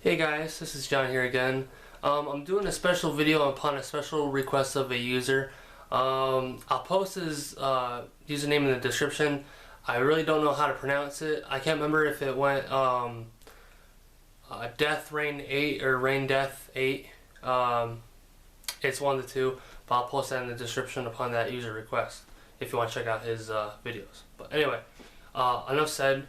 Hey guys, this is John here again. I'm doing a special video upon a special request of a user. I'll post his username in the description. I really don't know how to pronounce it. I can't remember if it went Death Rain 8 or Rain Death 8. It's one of the two, but I'll post that in the description upon that user request if you want to check out his videos. But anyway, enough said.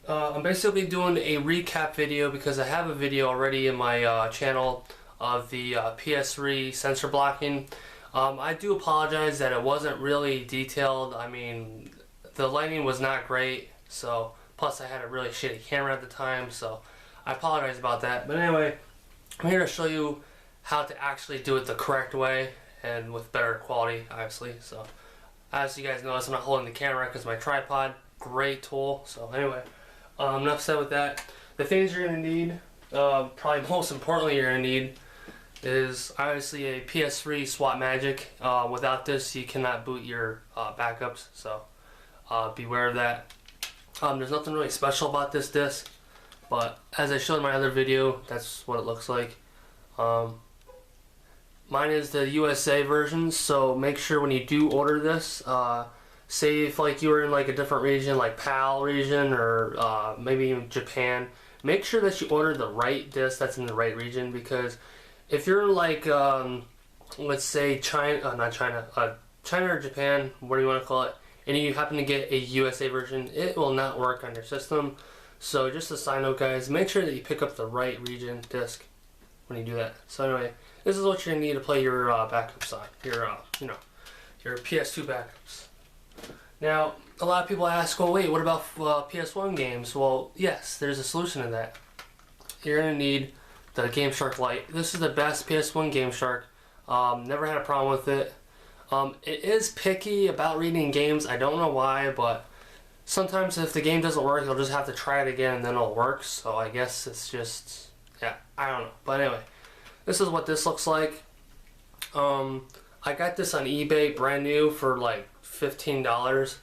I'm basically doing a recap video because I have a video already in my channel of the PS3 sensor blocking. I do apologize that it wasn't really detailed. I mean, the lighting was not great, so plus I had a really shitty camera at the time, so I apologize about that. But anyway, I'm here to show you how to actually do it the correct way and with better quality, obviously. So as you guys notice, I'm not holding the camera because my tripod, great tool. So anyway, enough said with that. The things you're going to need, probably most importantly you're going to need, is obviously a PS3 Swap Magic. Without this you cannot boot your backups, so beware of that. There's nothing really special about this disc, but as I showed in my other video, that's what it looks like. Mine is the USA version, so make sure when you do order this, say if like you were in like a different region, like PAL region or maybe even Japan, make sure that you order the right disc that's in the right region, because if you're in like let's say China, China or Japan, what do you want to call it, and you happen to get a USA version, it will not work on your system. So just a side note, guys, make sure that you pick up the right region disc when you do that. So anyway, this is what you're gonna need to play your backups on, your PS2 backups. Now, a lot of people ask, well, wait, what about PS1 games? Well, yes, there's a solution to that. You're going to need the Gameshark Lite. This is the best PS1 Gameshark. Never had a problem with it. It is picky about reading games. I don't know why, but sometimes if the game doesn't work, you'll just have to try it again and then it'll work. So I guess it's just, yeah, I don't know. But anyway, this is what this looks like. I got this on eBay brand new for like $15.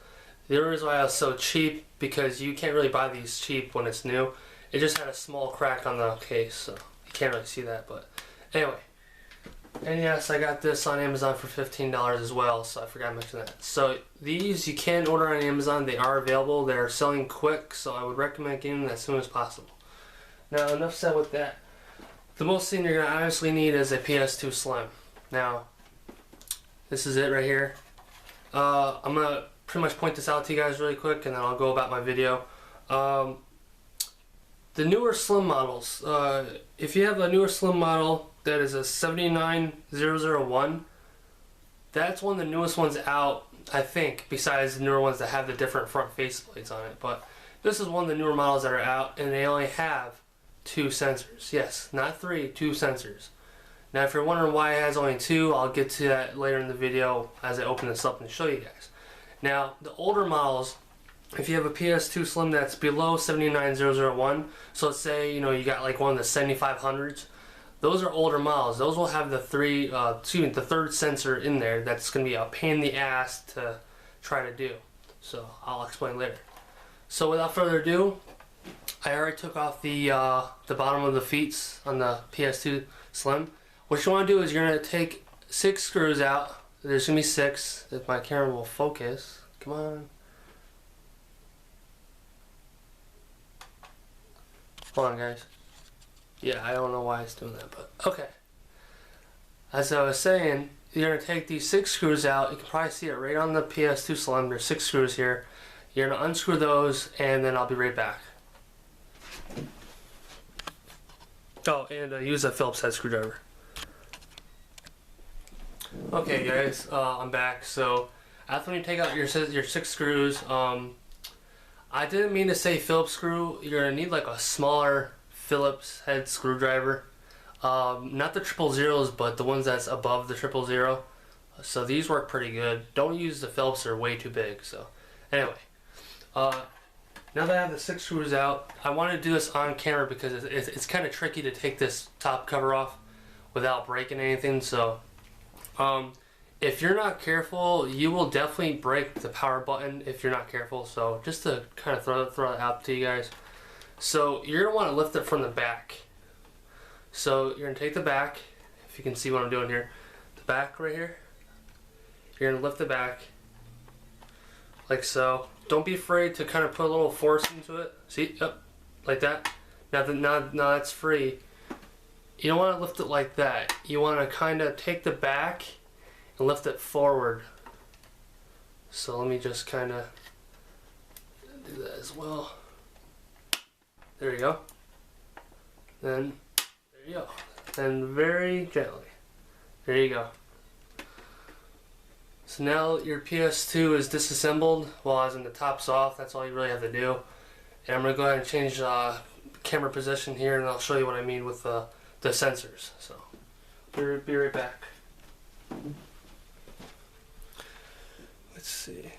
The reason why I was so cheap, because you can't really buy these cheap when it's new. It just had a small crack on the case, so you can't really see that. But anyway, and yes, I got this on Amazon for $15 as well, so I forgot to mention that. So these you can order on Amazon. They are available. They're selling quick, so I would recommend getting them as soon as possible. Now, enough said with that. The most thing you're going to obviously need is a PS2 Slim. Now, this is it right here. I'm going to pretty much point this out to you guys really quick, and then I'll go about my video. The newer Slim models, if you have a newer Slim model that is a 79001, that's one of the newest ones out, I think, besides the newer ones that have the different front faceplates on it. But this is one of the newer models that are out, and they only have 2 sensors. Yes, not 3, 2 sensors. Now, if you're wondering why it has only 2, I'll get to that later in the video as I open this up and show you guys. Now, the older models, if you have a PS2 Slim that's below 79001, so let's say you got like one of the 7500s, those are older models. Those will have the the third sensor in there. That's going to be a pain in the ass to try to do. So I'll explain later. So without further ado, I already took off the bottom of the feet on the PS2 Slim. What you want to do is you're going to take 6 screws out. There's going to be 6, if my camera will focus. Come on. Hold on, guys. Yeah, I don't know why it's doing that, but okay. As I was saying, you're going to take these 6 screws out. You can probably see it right on the PS2 Slim. There's 6 screws here. You're going to unscrew those, and then I'll be right back. Oh, and use a Phillips head screwdriver. Okay guys, I'm back. So after you take out your 6 screws, I didn't mean to say Phillips screw. You're gonna need like a smaller Phillips head screwdriver, not the 000s, but the ones that's above the 000. So these work pretty good. Don't use the Phillips; they're way too big. So anyway, now that I have the 6 screws out, I want to do this on camera because it's kind of tricky to take this top cover off without breaking anything. So if you're not careful, you will definitely break the power button if you're not careful. So just to kind of throw it out to you guys. So you're going to want to lift it from the back. So you're gonna take the back, if you can see what I'm doing here, the back right here. You're gonna lift the back like so. Don't be afraid to kind of put a little force into it. See, yep, like that. Now that's free. You don't want to lift it like that. You want to kind of take the back and lift it forward. So let me just kind of do that as well. There you go. Then, there you go. Then very gently. There you go. So now your PS2 is disassembled, well, as in the top's off. That's all you really have to do. And I'm going to go ahead and change camera position here, and I'll show you what I mean with the sensors. So, be right back. Let's see.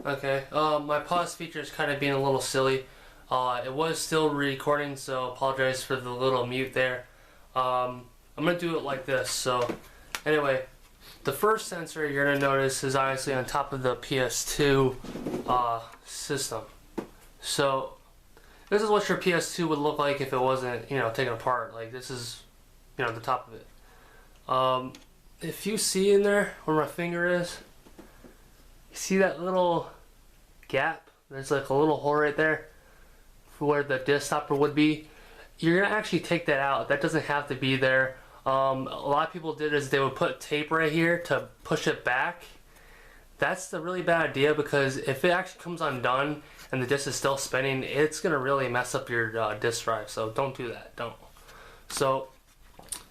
Okay, my pause feature is kind of being a little silly. It was still recording, so apologize for the little mute there. I'm going to do it like this. So anyway, the first sensor you're going to notice is obviously on top of the PS2 system. So this is what your PS2 would look like if it wasn't, taken apart. Like this is, the top of it. If you see in there where my finger is, you see that little gap? There's like a little hole right there for where the disc stopper would be. You're gonna actually take that out. That doesn't have to be there. A lot of people did is they would put tape right here to push it back. That's a really bad idea, because if it actually comes undone and the disc is still spinning, it's gonna really mess up your disc drive. So don't do that. Don't. So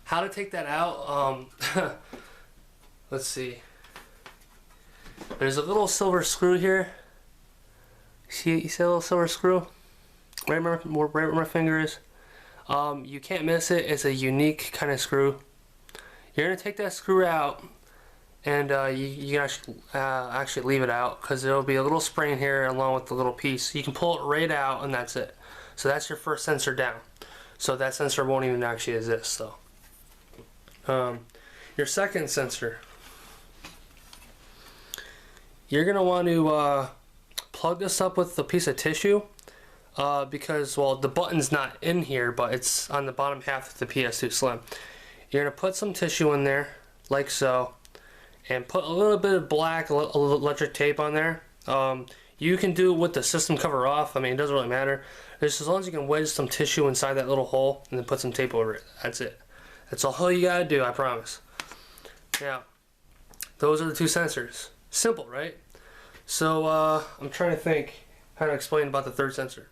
how to take that out? Let's see. There's a little silver screw here. You see a little silver screw? Right where my finger is. You can't miss it. It's a unique kind of screw. You're gonna take that screw out, and you can actually leave it out, because there will be a little spring here along with the little piece. You can pull it right out, and that's it. So that's your first sensor down. So that sensor won't even actually exist. So your second sensor, you're gonna want to plug this up with a piece of tissue, because, well, the button's not in here, but it's on the bottom half of the PS2 Slim. You're gonna put some tissue in there, like so, and put a little bit of black electric tape on there. You can do it with the system cover off. I mean, it doesn't really matter. Just as long as you can wedge some tissue inside that little hole and then put some tape over it. That's it. That's all you gotta do, I promise. Now, those are the two sensors. Simple, right? So I'm trying to think how to explain about the third sensor.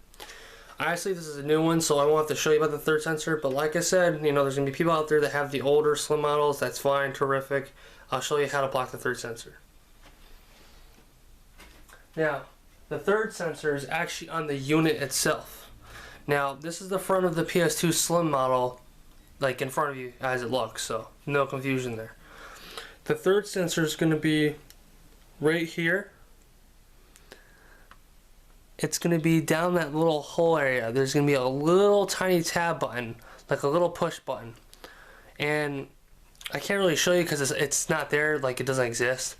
Honestly, this is a new one, so I won't have to show you about the third sensor, but like I said, there's going to be people out there that have the older Slim models. That's fine, terrific. I'll show you how to block the third sensor. Now, the third sensor is actually on the unit itself. Now, this is the front of the PS2 Slim model, like in front of you as it looks, so no confusion there. The third sensor is going to be right here. It's going to be down that little hole area. There's going to be a little tiny tab button, like a little push button. And I can't really show you because it's not there, like it doesn't exist.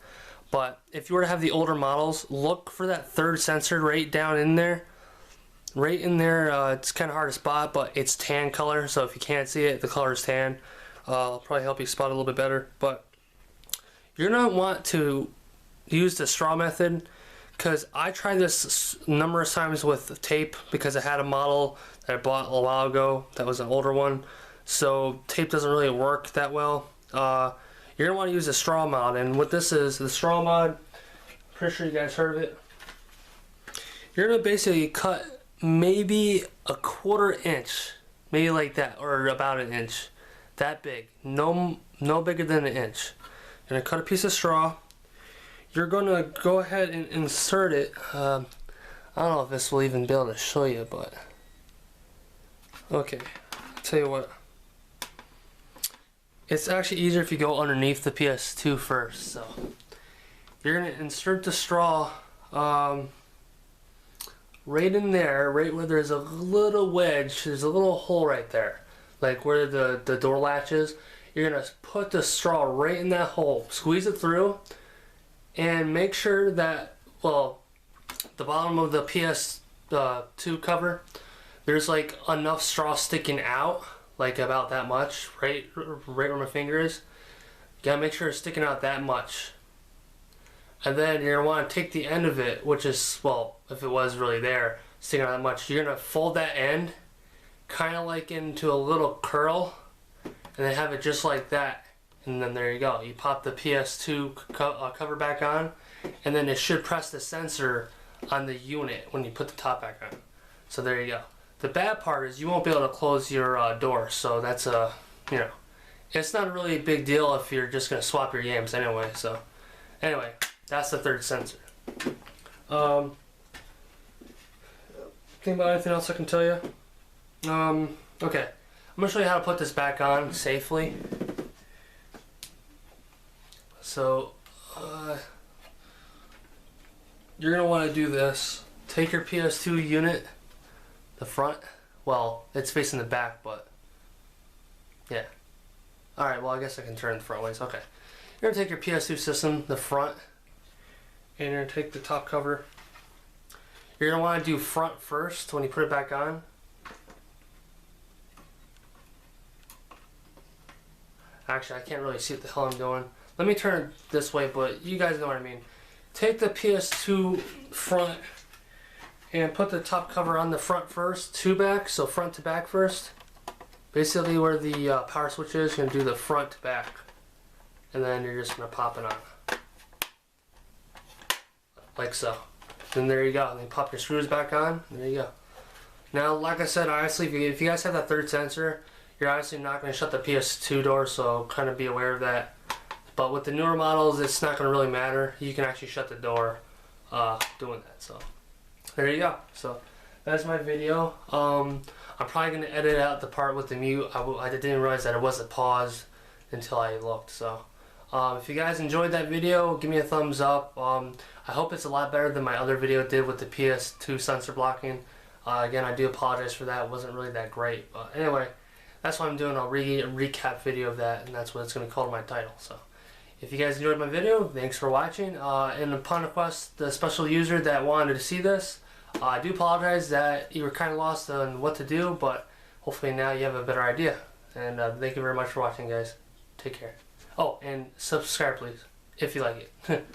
But if you were to have the older models, look for that third sensor right down in there. Right in there, it's kind of hard to spot, but it's tan color. So if you can't see it, the color is tan. I'll probably help you spot it a little bit better. But you're going to want to use the straw method, because I tried this numerous times with tape, because I had a model that I bought a while ago that was an older one. So tape doesn't really work that well. You're going to want to use a straw mod, and what this is, the straw mod, pretty sure you guys heard of it. You're going to basically cut maybe a 1/4 inch, maybe like that, or about an inch, that big, no bigger than an inch. You're going to cut a piece of straw. You're going to go ahead and insert it. I don't know if this will even be able to show you, but Okay, I'll tell you what. It's actually easier if you go underneath the PS2 first. So you're gonna insert the straw right in there, right where there's a little wedge. There's a little hole right there, like where the door latch is. You're gonna put the straw right in that hole, squeeze it through, and make sure that, well, the bottom of the PS2 cover, there's like enough straw sticking out, like about that much, right where my finger is. You gotta make sure it's sticking out that much. And then you're gonna want to take the end of it, which is, well, if it was really there, sticking out that much, you're gonna fold that end kind of like into a little curl, and then have it just like that. And then there you go. You pop the PS2 cover back on, and then it should press the sensor on the unit when you put the top back on. So there you go. The bad part is you won't be able to close your door, so that's you know, it's not really a big deal if you're just gonna swap your games anyway. So anyway, that's the third sensor. Think about anything else I can tell you? Okay, I'm gonna show you how to put this back on safely. So you're gonna want to do this. Take your PS2 unit, the front. Well, it's facing the back, but yeah. All right. Well, I guess I can turn the front ways. Okay. You're gonna take your PS2 system, the front, and you're gonna take the top cover. You're gonna want to do front first when you put it back on. Actually, I can't really see what the hell I'm doing. Let me turn it this way, but you guys know what I mean. Take the PS2 front and put the top cover on the front first, to back, so front to back first. Basically where the power switch is, you're going to do the front to back. And then you're just going to pop it on. Like so. Then there you go. Then pop your screws back on. There you go. Now, like I said, honestly, if you guys have that third sensor, you're obviously not going to shut the PS2 door, so kind of be aware of that. But with the newer models, it's not going to really matter. You can actually shut the door doing that. So there you go. So that's my video. I'm probably going to edit out the part with the mute. I didn't realize that it wasn't paused until I looked. So if you guys enjoyed that video, give me a thumbs up. I hope it's a lot better than my other video did with the PS2 sensor blocking. Again, I do apologize for that. It wasn't really that great. But anyway, that's what I'm doing. I'll recap video of that, and that's what it's going to be called in my title. So if you guys enjoyed my video, thanks for watching. And upon request, the special user that wanted to see this, I do apologize that you were kind of lost on what to do, but hopefully now you have a better idea. And thank you very much for watching, guys. Take care. Oh, and subscribe, please, if you like it.